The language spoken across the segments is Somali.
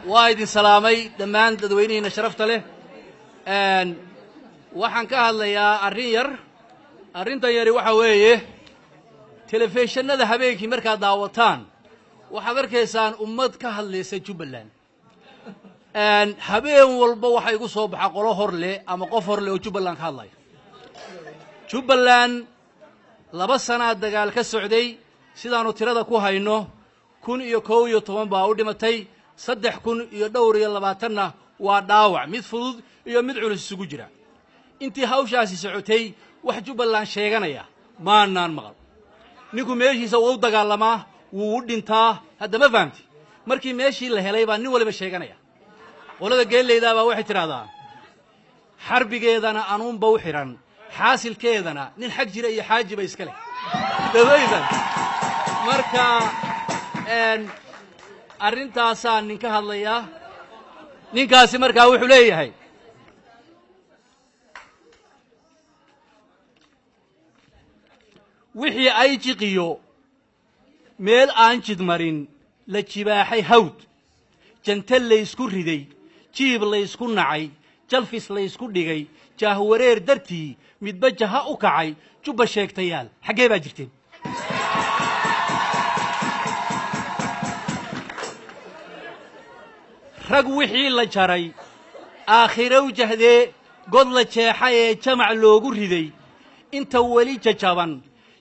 وايد سلامي دمان تدويني شرفت له waxaan ka hadlayaa arrinta yari waxa weeye telefishinada habeenkii marka daawataan waxaad arkaysaan ummad ka hadlaysa Jubbaland habeen walba waxa igu soo baxa qolo hor leh ama qof hor leh oo Jubbaland ka hadlay Jubbaland 2 sano dagaal ka socday sidaanu tirada ku hayno 11 baa u dhimatay 3,220 waa dhaawac mid fudud iyo mid culus isugu jira intii hawshaasi socotay wax Jubbaland sheeganaya maanaan maqal ninku meeshiisa uu dagaalamaa wuu dhintaa hadda ma fahamti markii meeshii la helay baa nin waliba sheeganaya qolada geeleyda baa waxay tiraahdaa xarbigeedana anuunba u xiran xaasilkeedana nin xaq jira iyo xaajiba iska leh dabaydan marka arrintaasaan ninka hadlaya ninkaasi markaa wuxuu leeyahay wixii ay jiqiyo meel aan jid marin la jibaaxay hawd jantal la isku riday jiib la isku nacay jalfis la isku dhigay jaahwareer dartii midba jaha u kacay Jubba sheegtayaal xagee baa jirteen rag wixii la jaray aakhiraw jahdee god la jeexay ee jamac loogu riday inta weli jajaban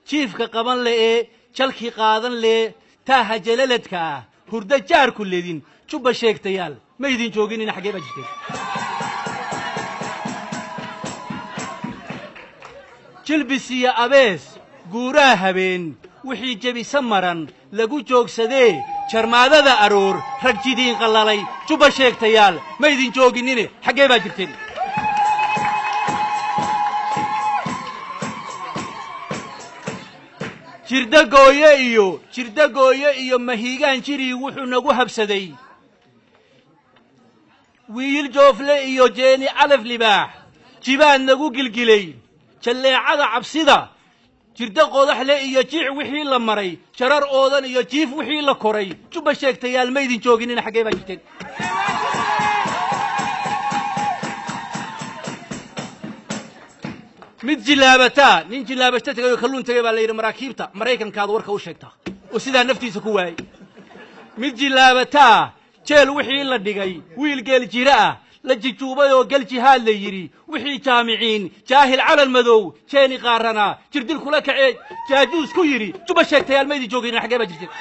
jiifka qaban lee jalki qaadan lee taaha jalaladka hurda jaar ku leedin Jubba sheegtayaal ma idin joogin in xagee baa jirteen jilbisiya abees guuraha habeen wixii jabisa maran lagu joogsadee jarmaadada aroor rag jidiin qalalay Jubba sheegtayaal ma idin joogin in xagee baa jirteen jirda gooye iyo mahiigaan jiri wuxuu nagu habsaday wiil joofle iyo jeeni calaf libaax jibaan nagu gilgilay jaleecada cabsida jirda qodaxle iyo jiic wixii la maray jarar oodan iyo jiif wixii la koray Jubba sheegtayaal ma idin joogin in xagee baa jirteen mid jilaabata nin jilaabata tagay kalluun tagay baa la yiri maraakiibta Mareykankaad warka u sheegtaa oo sida naftiisa ku waayay mid jilaabata jeel wixii la dhigay wiil geel jira la jijuubay oo gal jihaad la yiri wixii jaamiciin jaahil calal madow jeeni qaarana jirdil kula kacay jaajuus ku yiri Jubba sheegtayaal ma idin joogin xagee baa jirteen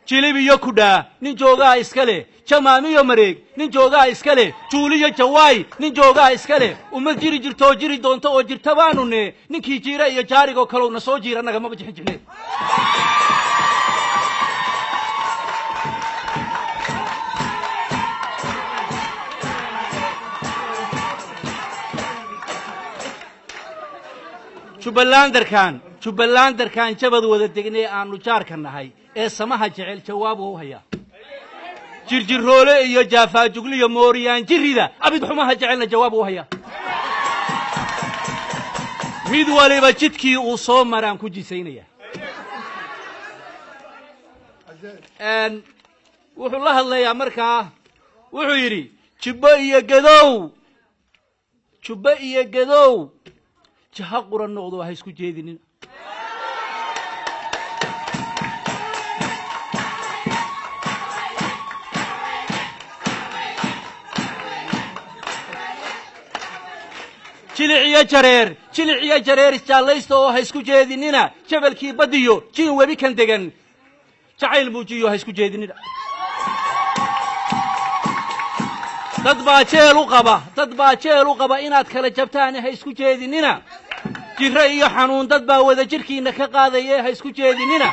jilibiyo kudha nin joogaa iska leh jamaamiyo mareeg nin joogaa iska leh juuliyo jawaay nin joogaa iska leh ummad jiri jirto jiri doonto oo jirta baanu ne ninkii jiira iyo jaarigo kale na soo jiira naga ma bajixin Jubbalandarkan jabad wada degnay aanu jaarka nahay ee samaha jecel jawaab uu haya jirjiroole iyo jaafaajugli mooriyaan jirida abid xumaha jecelna jawaab uu haya mid waliba jidkii uu soo maraan ku jisaynaya wuxuu la hadlayaa markaa wuxuu yiri Jubba iyo gadow jaha quran noqdo ha isku jeedinin jiliciya jareer jaalaysto oo ha isku jeedinina jabalkii badiyo jin webi kan degan jacayl muujiyo ha isku jeedinina dad baa jeel u qaba inaad kala jabtaan ha isku jeedinina jirra iyo xanuun dad baa wada jirkiina ka qaadaya ha isku jeedinina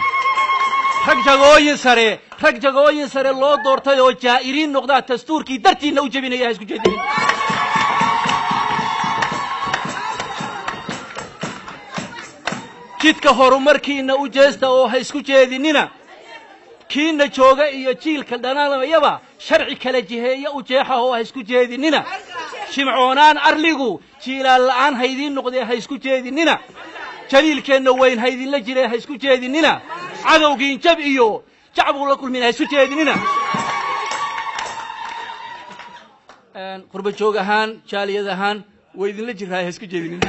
rag jagooyin sare loo doortay oo jaa'iriin noqdaa dastuurkii dartiina u jabinaya ha isku jeedinina jidka horumarkiina u jeesta oo ha isku jeedinina kiina jooga iyo jiilka dhanaamayaba sharci kala jiheeya u jeexa oo ha isku jeedinina shimcoonaan arligu jiilaal la'aan haydin noqday ha isku jeedinina jaliilkeena weyn haydin la jiray ha isku jeedinina cadowgiin jab iyo shacabku la kulmin haysu jeedinina qurba joog ahaan jaaliyad ahaan way idinla jiraa haysu jeedinina